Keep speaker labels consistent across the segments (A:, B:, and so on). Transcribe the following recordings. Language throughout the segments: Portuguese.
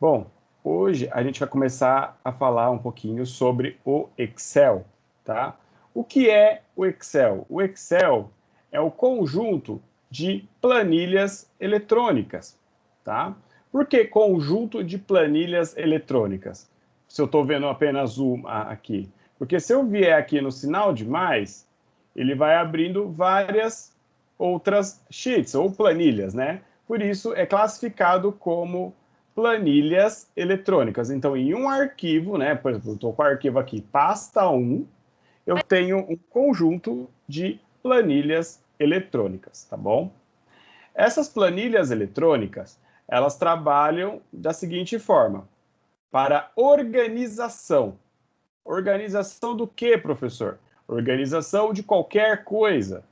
A: Bom, hoje a gente vai começar a falar um pouquinho sobre o Excel, tá? O que é o Excel? O Excel é o conjunto de planilhas eletrônicas, tá? Por que conjunto de planilhas eletrônicas? Se eu estou vendo apenas uma aqui. Porque se eu vier aqui no sinal de mais, ele vai abrindo várias outras sheets ou planilhas, né? Por isso é classificado como planilhas eletrônicas. Então, em um arquivo, né, por exemplo, eu estou com o arquivo aqui, pasta 1, eu tenho um conjunto de planilhas eletrônicas, tá bom? Essas planilhas eletrônicas, elas trabalham da seguinte forma: para organização. Organização do que, professor? Organização de qualquer coisa.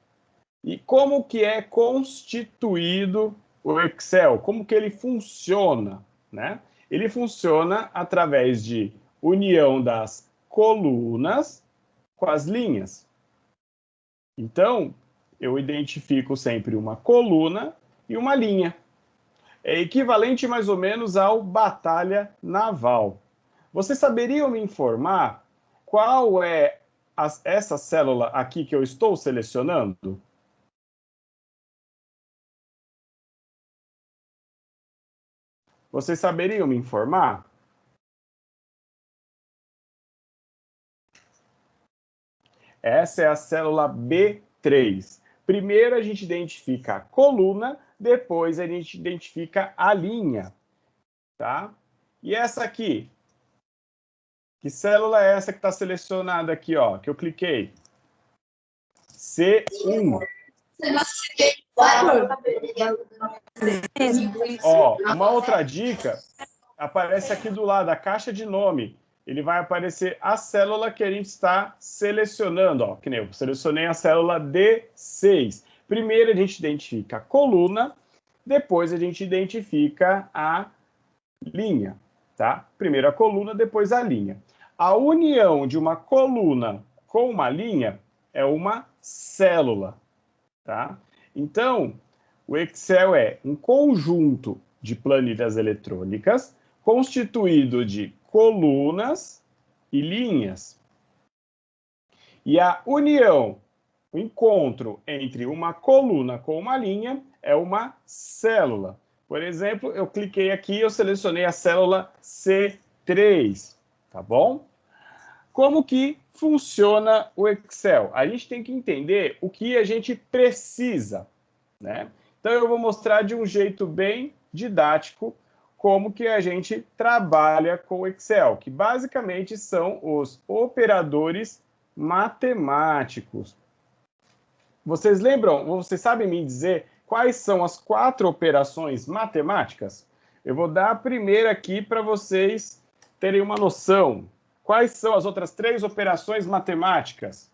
A: E como que é constituído o Excel? Como que ele funciona, né? Ele funciona através de união das colunas com as linhas. Então, eu identifico sempre uma coluna e uma linha. É equivalente mais ou menos ao batalha naval. Vocês saberiam me informar qual é essa célula aqui que eu estou selecionando? Vocês saberiam me informar? Essa é a célula B3. Primeiro a gente identifica a coluna, depois a gente identifica a linha, tá? E essa aqui? Que célula é essa que está selecionada aqui, ó, que eu cliquei? C1. Ó, uma outra dica, aparece aqui do lado, a caixa de nome. Ele vai aparecer a célula que a gente está selecionando, ó, que nem eu selecionei a célula D6. Primeiro a gente identifica a coluna, depois a gente identifica a linha, tá? Primeiro a coluna, depois a linha. A união de uma coluna com uma linha é uma célula, tá? Então, o Excel é um conjunto de planilhas eletrônicas constituído de colunas e linhas. E a união, o encontro entre uma coluna com uma linha é uma célula. Por exemplo, eu cliquei aqui, eu selecionei a célula C3, tá bom? Como que funciona o Excel? A gente tem que entender o que a gente precisa, né? Então eu vou mostrar de um jeito bem didático como que a gente trabalha com o Excel, que basicamente são os operadores matemáticos. Vocês lembram, vocês sabem me dizer quais são as 4 operações matemáticas? Eu vou dar a primeira aqui para vocês terem uma noção. Quais são as outras 3 operações matemáticas?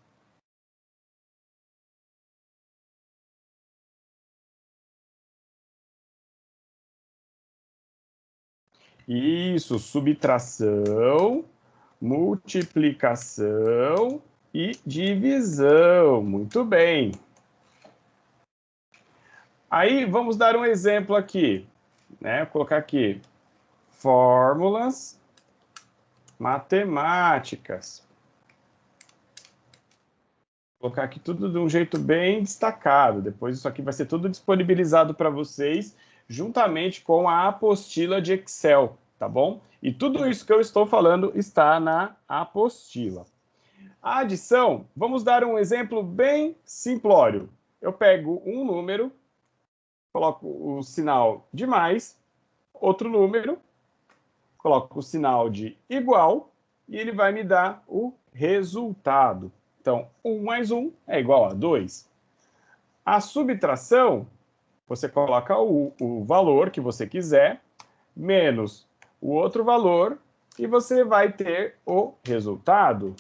A: Isso, subtração, multiplicação e divisão. Muito bem. Aí vamos dar um exemplo aqui, né? Vou colocar aqui fórmulas matemáticas. Vou colocar aqui tudo de um jeito bem destacado. Depois isso aqui vai ser tudo disponibilizado para vocês, juntamente com a apostila de Excel, tá bom? E tudo isso que eu estou falando está na apostila. A adição, vamos dar um exemplo bem simplório. Eu pego um número, coloco o sinal de mais, outro número, coloco o sinal de igual e ele vai me dar o resultado. Então, 1 mais 1 é igual a 2. A subtração, você coloca o valor que você quiser, menos o outro valor, e você vai ter o resultado.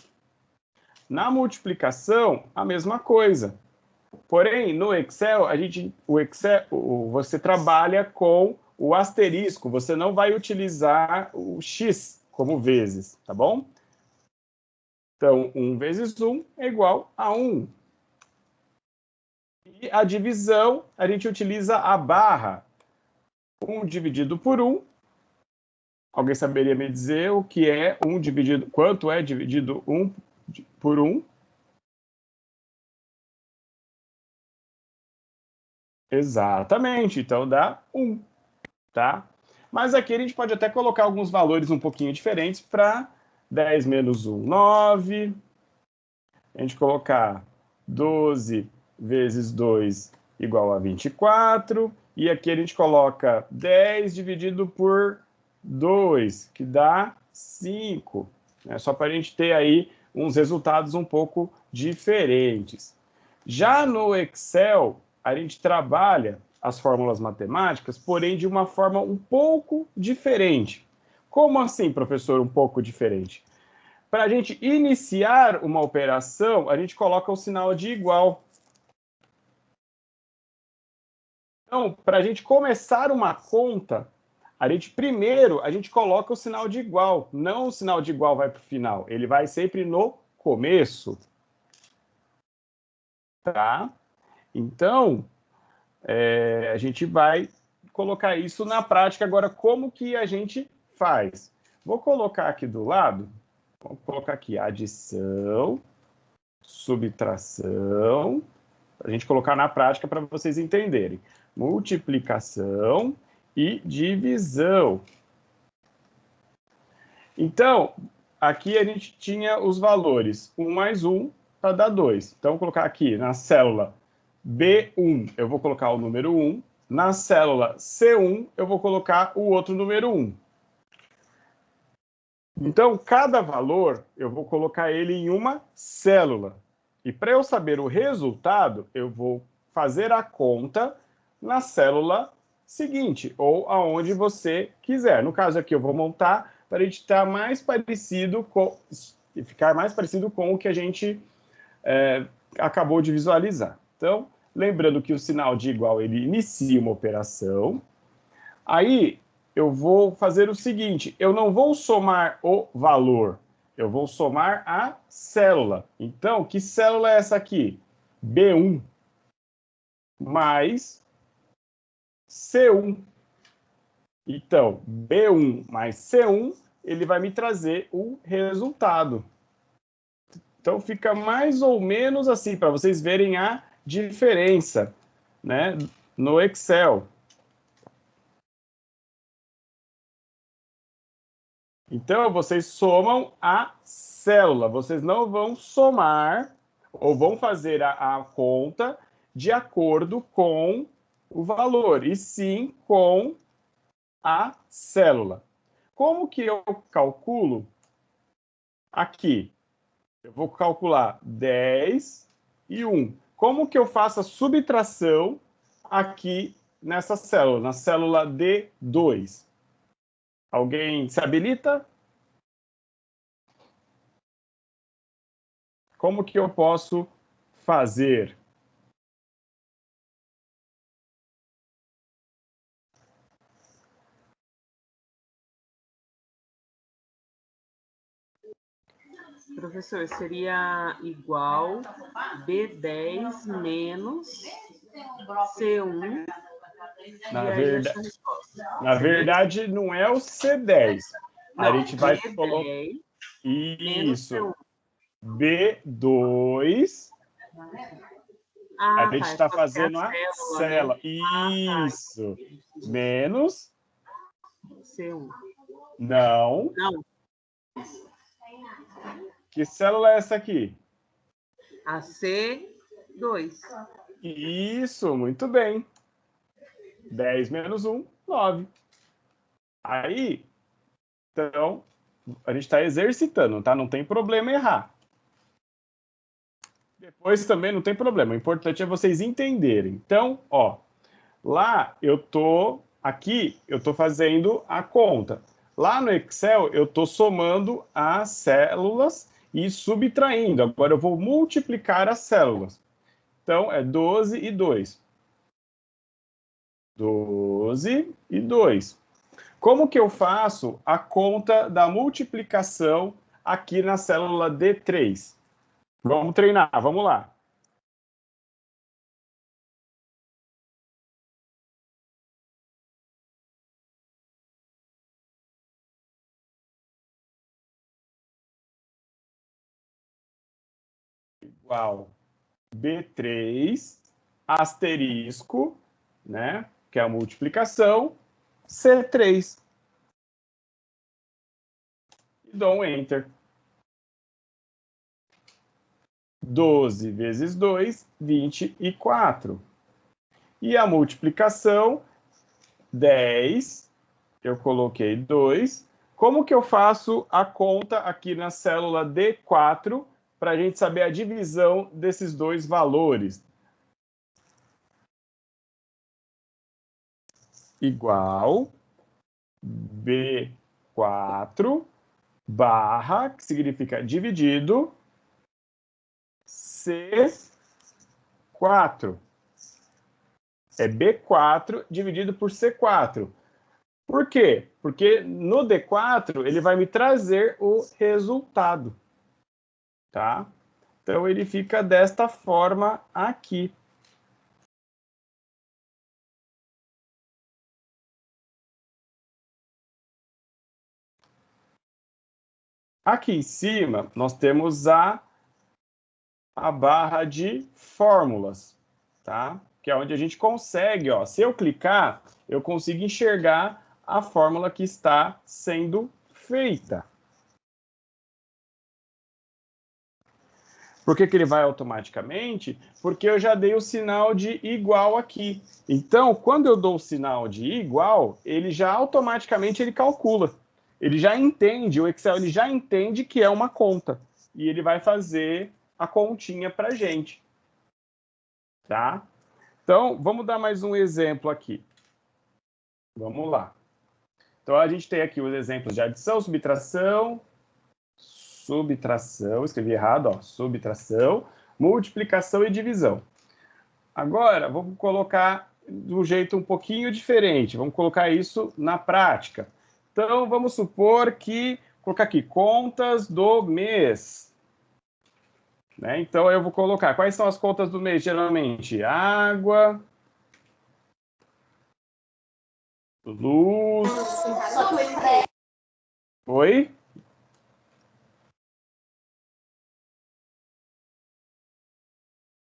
A: Na multiplicação, a mesma coisa. Porém, no Excel, você trabalha com o asterisco, você não vai utilizar o x como vezes, tá bom? Então, 1 vezes 1 é igual a 1. E a divisão, a gente utiliza a barra. 1 dividido por 1 Alguém saberia me dizer o que é 1 dividido... Quanto é dividido 1 por 1? Exatamente, então dá 1, tá? Mas aqui a gente pode até colocar alguns valores um pouquinho diferentes para 10 menos 1, 9. A gente colocar 12 vezes 2 igual a 24. E aqui a gente coloca 10 dividido por 2, que dá 5. Né? Só para a gente ter aí uns resultados um pouco diferentes. Já no Excel, a gente trabalha as fórmulas matemáticas, porém de uma forma um pouco diferente. Como assim, professor, um pouco diferente? Para a gente iniciar uma operação, a gente coloca o sinal de igual. Então, para a gente começar uma conta, primeiro a gente coloca o sinal de igual. Não o sinal de igual vai para o final, ele vai sempre no começo. Tá? Então, a gente vai colocar isso na prática. Agora, como que a gente faz? Vou colocar aqui do lado, vou colocar aqui adição, subtração, para a gente colocar na prática para vocês entenderem. Multiplicação e divisão. Então, aqui a gente tinha os valores 1 mais 1 para dar 2. Então, vou colocar aqui na célula B1, eu vou colocar o número 1. Na célula C1, eu vou colocar o outro número 1. Então, cada valor, eu vou colocar ele em uma célula. E para eu saber o resultado, eu vou fazer a conta na célula seguinte, ou aonde você quiser. No caso aqui, eu vou montar para a gente estar mais parecido com, ficar mais parecido com o que a gente acabou de visualizar. Então, lembrando que o sinal de igual, ele inicia uma operação. Aí, eu vou fazer o seguinte, eu não vou somar o valor, eu vou somar a célula. Então, que célula é essa aqui? B1 mais C1. Então, B1 mais C1, ele vai me trazer o resultado. Então, fica mais ou menos assim, para vocês verem a diferença, né, no Excel. Então, vocês somam a célula. Vocês não vão somar ou vão fazer a conta de acordo com o valor, e sim com a célula. Como que eu calculo aqui? Eu vou calcular 10 e 1. Como que eu faço a subtração aqui nessa célula, na célula D2? Alguém se habilita? Como que eu posso fazer?
B: Professor, seria igual B10 menos C1
A: Na verdade, não é o C10.
B: Não,
A: a gente vai
B: B10
A: colocar
B: menos
A: isso.
B: C1.
A: B2. A gente
B: tá.
A: está fazendo a
B: célula.
A: célula. Isso. Menos.
B: C1.
A: Não.
B: Não.
A: Que célula é essa aqui?
B: A C2.
A: Isso, muito bem. 10 menos 1, 9. Aí, então, a gente está exercitando, tá? Não tem problema errar. Depois também não tem problema. O importante é vocês entenderem. Então, ó, lá aqui eu tô fazendo a conta. Lá no Excel eu tô somando as células e subtraindo. Agora eu vou multiplicar as células. Então é 12 e 2. 12 e 2. Como que eu faço a conta da multiplicação aqui na célula D3? Vamos treinar, vamos lá. igual B3 asterisco, né, que é a multiplicação, C3. E dou um Enter. 12 vezes 2, 24. E a multiplicação, 10, eu coloquei 2. Como que eu faço a conta aqui na célula D4 para a gente saber a divisão desses dois valores? Igual B4 barra, que significa dividido, C4. É B4 dividido por C4. Por quê? Porque no D4 ele vai me trazer o resultado, tá? Então ele fica desta forma aqui. Aqui em cima nós temos a barra de fórmulas, tá? Que é onde a gente consegue, ó, se eu clicar, eu consigo enxergar a fórmula que está sendo feita. Por que que ele vai automaticamente? Porque eu já dei o sinal de igual aqui. Então, quando eu dou o sinal de igual, ele já automaticamente ele calcula. Ele já entende, o Excel ele já entende que é uma conta. E ele vai fazer a continha para a gente. Tá? Então, vamos dar mais um exemplo aqui. Vamos lá. Então, a gente tem aqui os exemplos de adição, subtração, escrevi errado, ó, subtração, multiplicação e divisão. Agora, vamos colocar de um jeito um pouquinho diferente, vamos colocar isso na prática. Então, vamos supor que, colocar aqui, contas do mês. Né? Então, eu vou colocar, quais são as contas do mês, geralmente? Água, luz... Oi?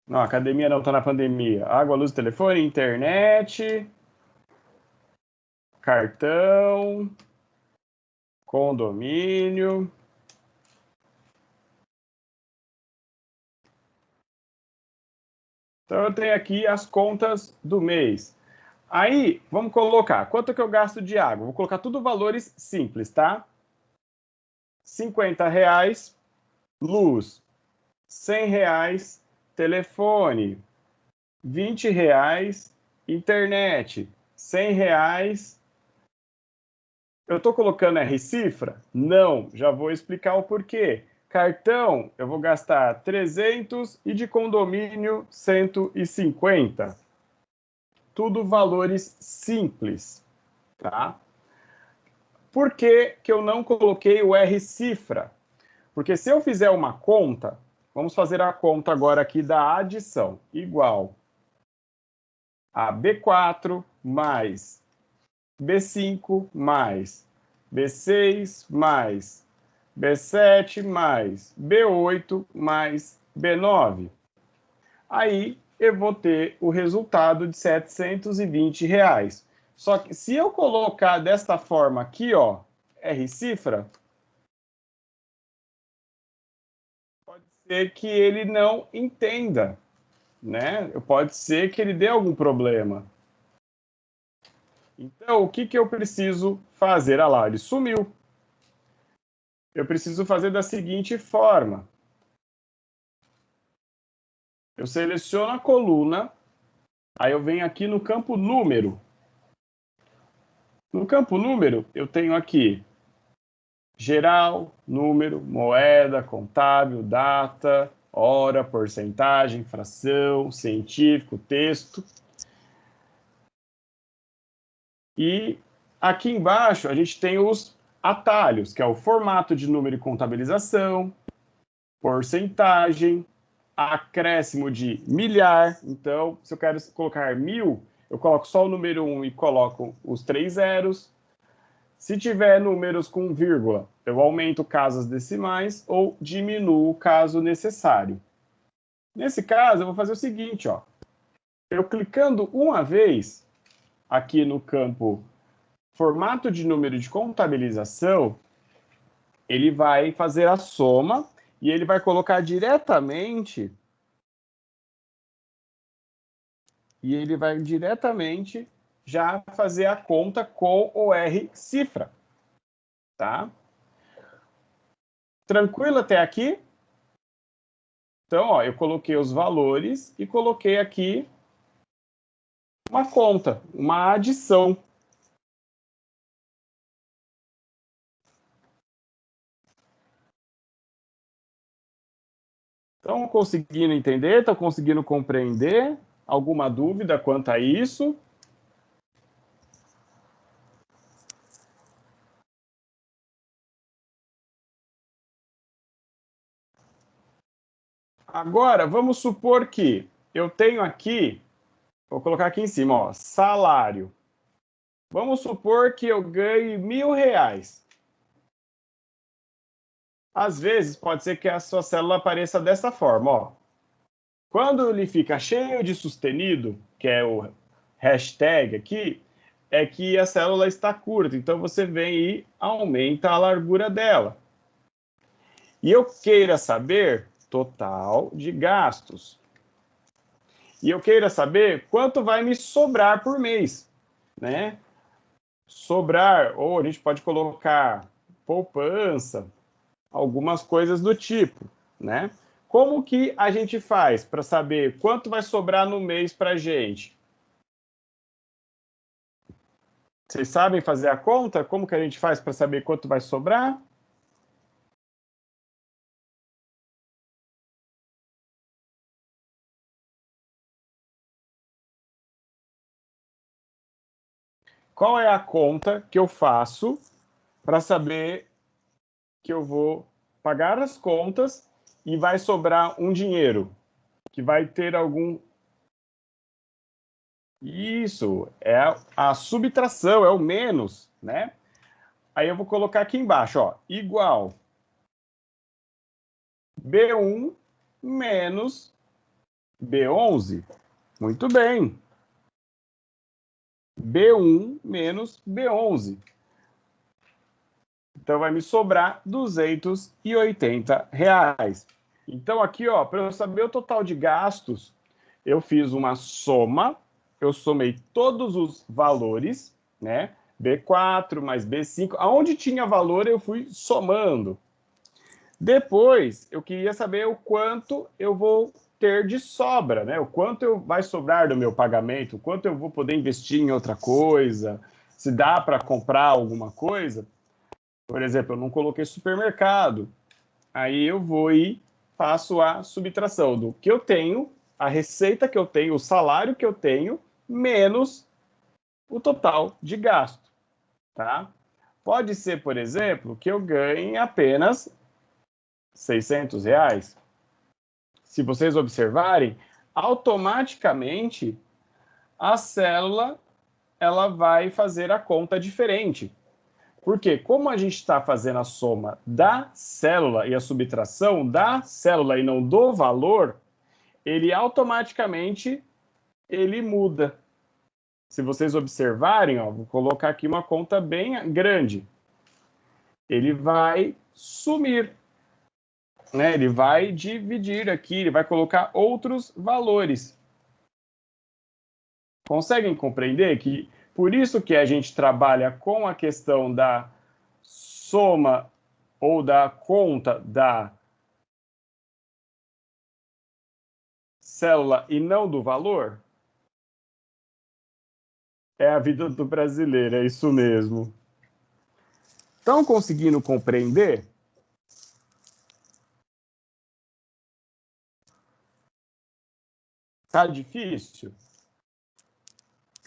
A: Não, academia não, tá na pandemia. Água, luz, telefone, internet, cartão, condomínio. Então, eu tenho aqui as contas do mês. Aí, vamos colocar, quanto que eu gasto de água? Vou colocar tudo valores simples, tá? R$50, luz. R$100, telefone. R$20, internet. R$100. Eu estou colocando R cifra? Não, já vou explicar o porquê. Cartão, eu vou gastar 300 e de condomínio 150. Tudo valores simples, tá? Por que que eu não coloquei o R cifra? Porque se eu fizer uma conta, vamos fazer a conta agora aqui da adição, igual a B4 mais B5 mais B6 mais B7 mais B8 mais B9. Aí eu vou ter o resultado de R$720. Só que se eu colocar desta forma aqui, ó, R cifra, pode ser que ele não entenda, né? Pode ser que ele dê algum problema. Então, o que que eu preciso fazer? Ah lá, ele sumiu. Eu preciso fazer da seguinte forma. Eu seleciono a coluna, aí eu venho aqui no campo número. No campo número, eu tenho aqui geral, número, moeda, contábil, data, hora, porcentagem, fração, científico, texto. E aqui embaixo a gente tem os atalhos, que é o formato de número e contabilização, porcentagem, acréscimo de milhar. Então, se eu quero colocar 1000, eu coloco só o número 1 e coloco os 3 zeros. Se tiver números com vírgula, eu aumento casas decimais ou diminuo caso necessário. Nesse caso, eu vou fazer o seguinte, ó. Eu clicando uma vez aqui no campo formato de número de contabilização, ele vai fazer a soma e ele vai colocar diretamente já fazer a conta com o R cifra, tá? Tranquilo até aqui? Então, ó, eu coloquei os valores e coloquei aqui uma conta, uma adição. Estão conseguindo entender? Estão conseguindo compreender? Alguma dúvida quanto a isso? Agora, vamos supor que eu tenho aqui, vou colocar aqui em cima, ó, salário. Vamos supor que eu ganhe R$1.000. Às vezes, pode ser que a sua célula apareça dessa forma, ó. Quando ele fica cheio de sustenido, que é o hashtag aqui, é que a célula está curta. Então, você vem e aumenta a largura dela. E eu queira saber total de gastos. E eu queira saber quanto vai me sobrar por mês, né? Sobrar, ou a gente pode colocar poupança, algumas coisas do tipo, né? Como que a gente faz para saber quanto vai sobrar no mês para a gente? Vocês sabem fazer a conta? Como que a gente faz para saber quanto vai sobrar? Qual é a conta que eu faço para saber que eu vou pagar as contas e vai sobrar um dinheiro? Que vai ter algum... Isso, é a subtração, é o menos, né? Aí eu vou colocar aqui embaixo, ó, igual B1 menos B11. Muito bem. B1 menos B11. Então, vai me sobrar R$280. Então, aqui, ó, para eu saber o total de gastos, eu fiz uma soma, eu somei todos os valores, né? B4 mais B5, aonde tinha valor eu fui somando. Depois, eu queria saber o quanto eu vou ter de sobra, né? O quanto vai sobrar do meu pagamento, o quanto eu vou poder investir em outra coisa, se dá para comprar alguma coisa. Por exemplo, eu não coloquei supermercado. Aí eu vou e faço a subtração do que eu tenho, a receita que eu tenho, o salário que eu tenho, menos o total de gasto, tá? Pode ser, por exemplo, que eu ganhe apenas R$600. Se vocês observarem, automaticamente a célula ela vai fazer a conta diferente. Porque como a gente está fazendo a soma da célula e a subtração da célula e não do valor, ele automaticamente ele muda. Se vocês observarem, ó, vou colocar aqui uma conta bem grande. Ele vai sumir, né? Ele vai dividir aqui, ele vai colocar outros valores. Conseguem compreender que por isso que a gente trabalha com a questão da soma ou da conta da célula e não do valor? É a vida do brasileiro, é isso mesmo. Estão conseguindo compreender? Tá difícil?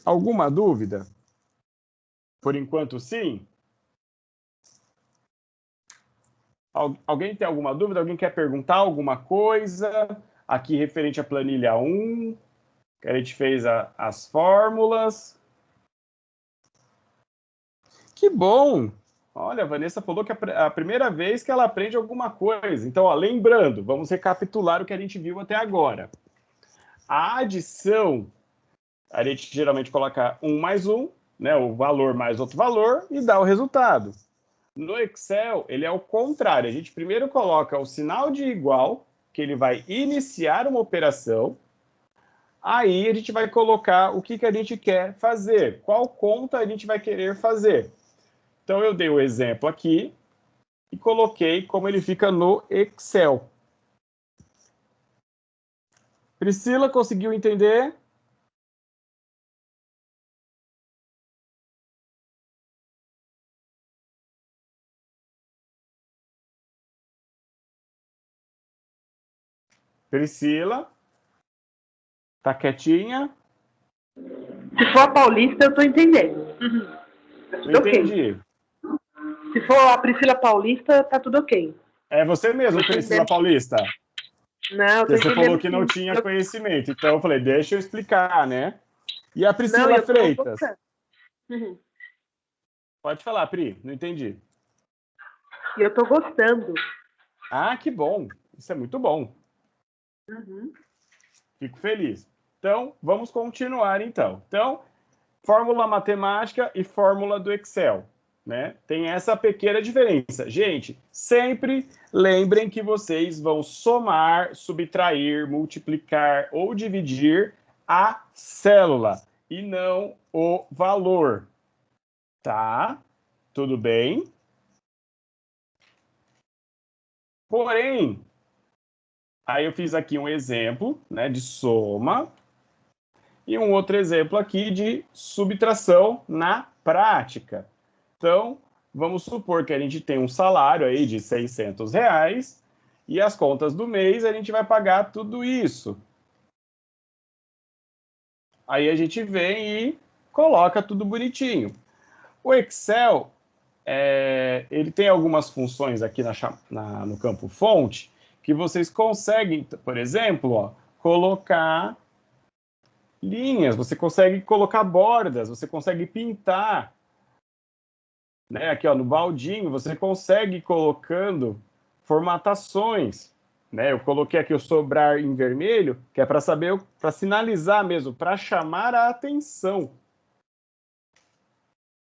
A: Alguma dúvida? Por enquanto, sim? Alguém tem alguma dúvida? Alguém quer perguntar alguma coisa? Aqui referente à planilha 1, que a gente fez as fórmulas. Que bom! Olha, a Vanessa falou que é a primeira vez que ela aprende alguma coisa. Então, ó, lembrando, vamos recapitular o que a gente viu até agora. A adição, a gente geralmente coloca 1 mais 1, né, o valor mais outro valor, e dá o resultado. No Excel, ele é o contrário. A gente primeiro coloca o sinal de igual, que ele vai iniciar uma operação. Aí a gente vai colocar o que a gente quer fazer, qual conta a gente vai querer fazer. Então, eu dei o exemplo aqui e coloquei como ele fica no Excel. Priscila, conseguiu entender? Priscila? Tá quietinha?
C: Se for a Paulista, eu estou entendendo. Uhum. Tá tudo
A: Entendi.
C: ok. Se for a Priscila Paulista, tá tudo ok.
A: É você mesmo, Priscila Paulista?
C: Não, eu tô
A: Você falou
C: entendendo
A: que não
C: sim.
A: tinha conhecimento, então eu falei, deixa eu explicar, né? E a Priscila
C: Não, eu tô
A: Freitas?
C: Uhum.
A: Pode falar, Pri, não entendi.
C: E eu tô gostando.
A: Ah, que bom. Isso é muito bom.
C: Uhum.
A: Fico feliz. Então, vamos continuar então. Então, fórmula matemática e fórmula do Excel, né? Tem essa pequena diferença. Gente, sempre lembrem que vocês vão somar, subtrair, multiplicar ou dividir a célula e não o valor. Tá? Tudo bem? Porém, aí eu fiz aqui um exemplo, né, de soma e um outro exemplo aqui de subtração na prática. Então, vamos supor que a gente tem um salário aí de R$ 600 e as contas do mês a gente vai pagar tudo isso. Aí a gente vem e coloca tudo bonitinho. O Excel, ele tem algumas funções aqui no campo fonte que vocês conseguem, por exemplo, ó, colocar linhas, você consegue colocar bordas, você consegue pintar, né? Aqui ó, no baldinho, você consegue ir colocando formatações, né? Eu coloquei aqui o sobrar em vermelho, que é para saber, para sinalizar mesmo, para chamar a atenção.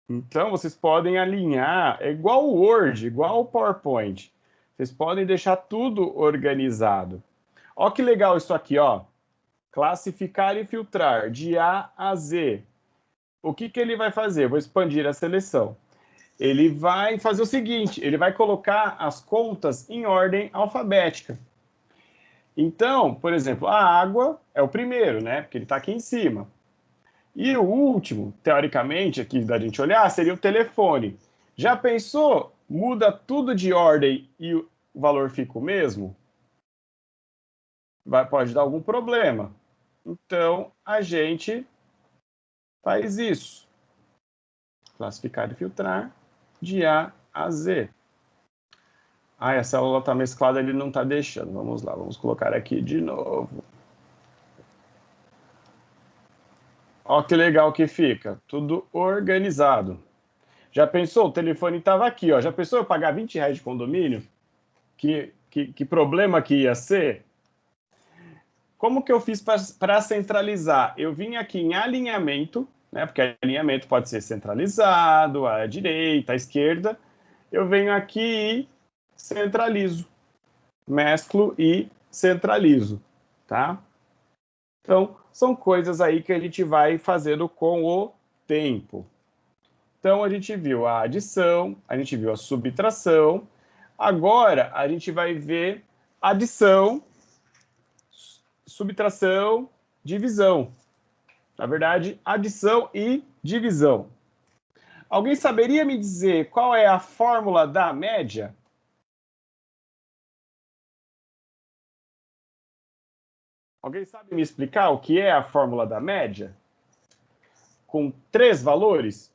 A: Então, vocês podem alinhar, é igual o Word, igual o PowerPoint. Vocês podem deixar tudo organizado. Ó que legal isso aqui, ó. Classificar e filtrar de A a Z. O que ele vai fazer? Vou expandir a seleção. Ele vai fazer o seguinte, ele vai colocar as contas em ordem alfabética. Então, por exemplo, a água é o primeiro, né? Porque ele está aqui em cima. E o último, teoricamente, aqui da gente olhar, seria o telefone. Já pensou? Muda tudo de ordem e o valor fica o mesmo? Pode dar algum problema. Então, a gente faz isso. Classificar e filtrar de A a Z. Ah, a célula está mesclada, ele não está deixando. Vamos lá, vamos colocar aqui de novo. Olha que legal que fica. Tudo organizado. Já pensou? O telefone estava aqui, ó. Já pensou eu pagar R$ 20 de condomínio? Que problema que ia ser? Como que eu fiz para centralizar? Eu vim aqui em alinhamento, né? Porque alinhamento pode ser centralizado, à direita, à esquerda. Eu venho aqui e centralizo. Mesclo e centralizo, tá? Então, são coisas aí que a gente vai fazendo com o tempo. Então, a gente viu a adição, a gente viu a subtração. Agora, a gente vai ver adição, subtração, divisão. Na verdade, adição e divisão. Alguém saberia me dizer qual é a fórmula da média? Alguém sabe me explicar o que é a fórmula da média? Com 3 valores?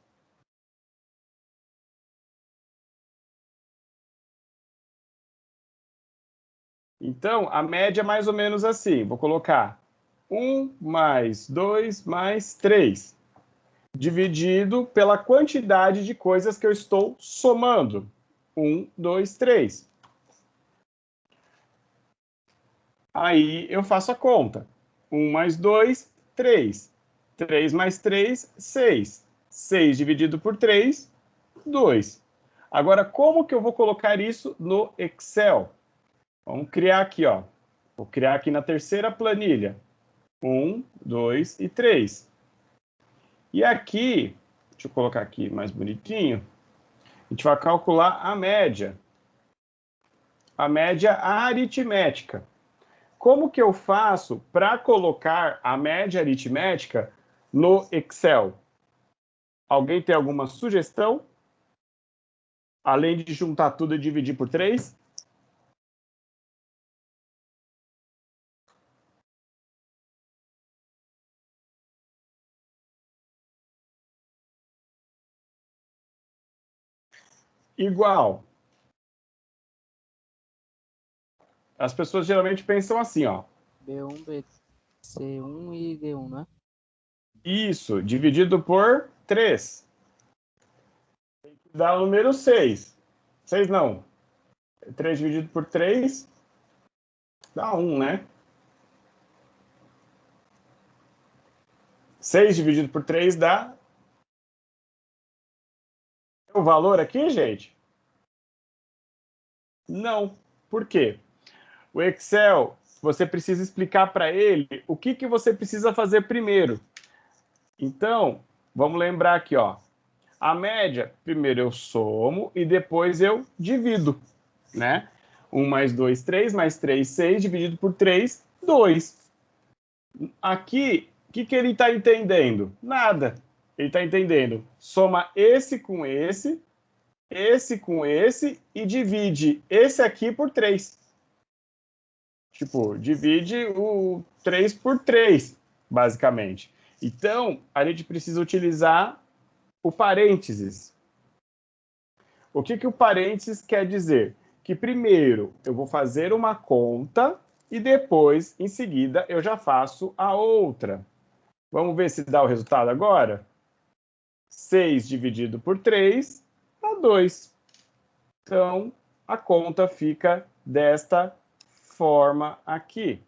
A: Então, a média é mais ou menos assim. Vou colocar 1 mais 2 mais 3. dividido pela quantidade de coisas que eu estou somando. 1, 2, 3. Aí eu faço a conta. 1 mais 2, 3. 3 mais 3, 6. 6 dividido por 3, 2. Agora, como que eu vou colocar isso no Excel? Vamos criar aqui, ó. Vou criar aqui na terceira planilha. 1, 2 e 3. E aqui, deixa eu colocar aqui mais bonitinho, a gente vai calcular a média. A média aritmética. Como que eu faço para colocar a média aritmética no Excel? Alguém tem alguma sugestão? Além de juntar tudo e dividir por 3? Igual. As pessoas geralmente pensam assim, ó.
D: B1, C1 e D1, né?
A: Isso, dividido por 3. Tem que dar o número 6. 6 não. 3 dividido por 3 dá 1, né? 6 dividido por 3 dá... O valor aqui, gente? Não. Por quê? O Excel, você precisa explicar para ele o que, que você precisa fazer primeiro. Então, vamos lembrar aqui, ó. A média, primeiro eu somo e depois eu divido, né? 1 mais 2, 3, mais 3, 6, dividido por 3, 2. Aqui, o que, que ele está entendendo? Nada. Ele está entendendo. Soma esse com esse com esse e divide esse aqui por 3. Tipo, divide o 3 por 3, basicamente. Então, a gente precisa utilizar o parênteses. O que, que o parênteses quer dizer? Que primeiro eu vou fazer uma conta e depois, em seguida, eu já faço a outra. Vamos ver se dá o resultado agora? 6 dividido por 3 dá 2. Então, a conta fica desta forma aqui.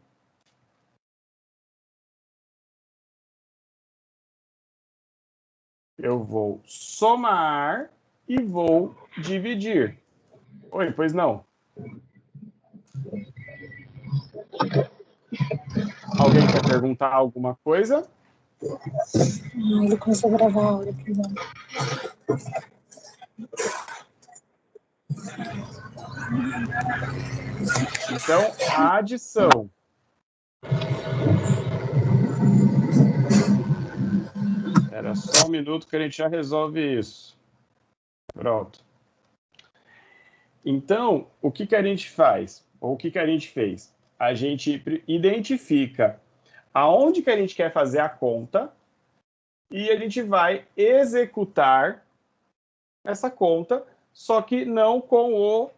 A: Eu vou somar e vou dividir. Oi, pois não? Alguém quer perguntar alguma coisa?
E: Ele começou a gravar a aula aqui, né?
A: Então, a adição. Era só um minuto que a gente já resolve isso. Pronto. Então, o que, que a gente faz? Ou o que, que a gente fez? A gente identifica aonde que a gente quer fazer a conta e a gente vai executar essa conta, só que não com o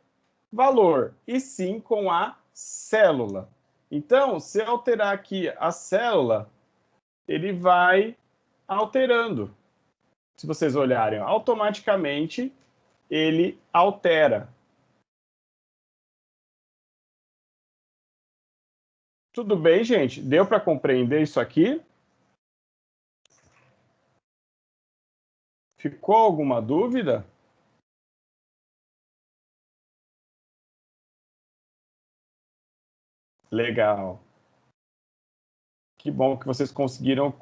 A: valor, e sim com a célula. Então, se eu alterar aqui a célula, ele vai alterando. Se vocês olharem, automaticamente ele altera. Tudo bem, gente? Deu para compreender isso aqui? Ficou alguma dúvida? Legal. Que bom que vocês conseguiram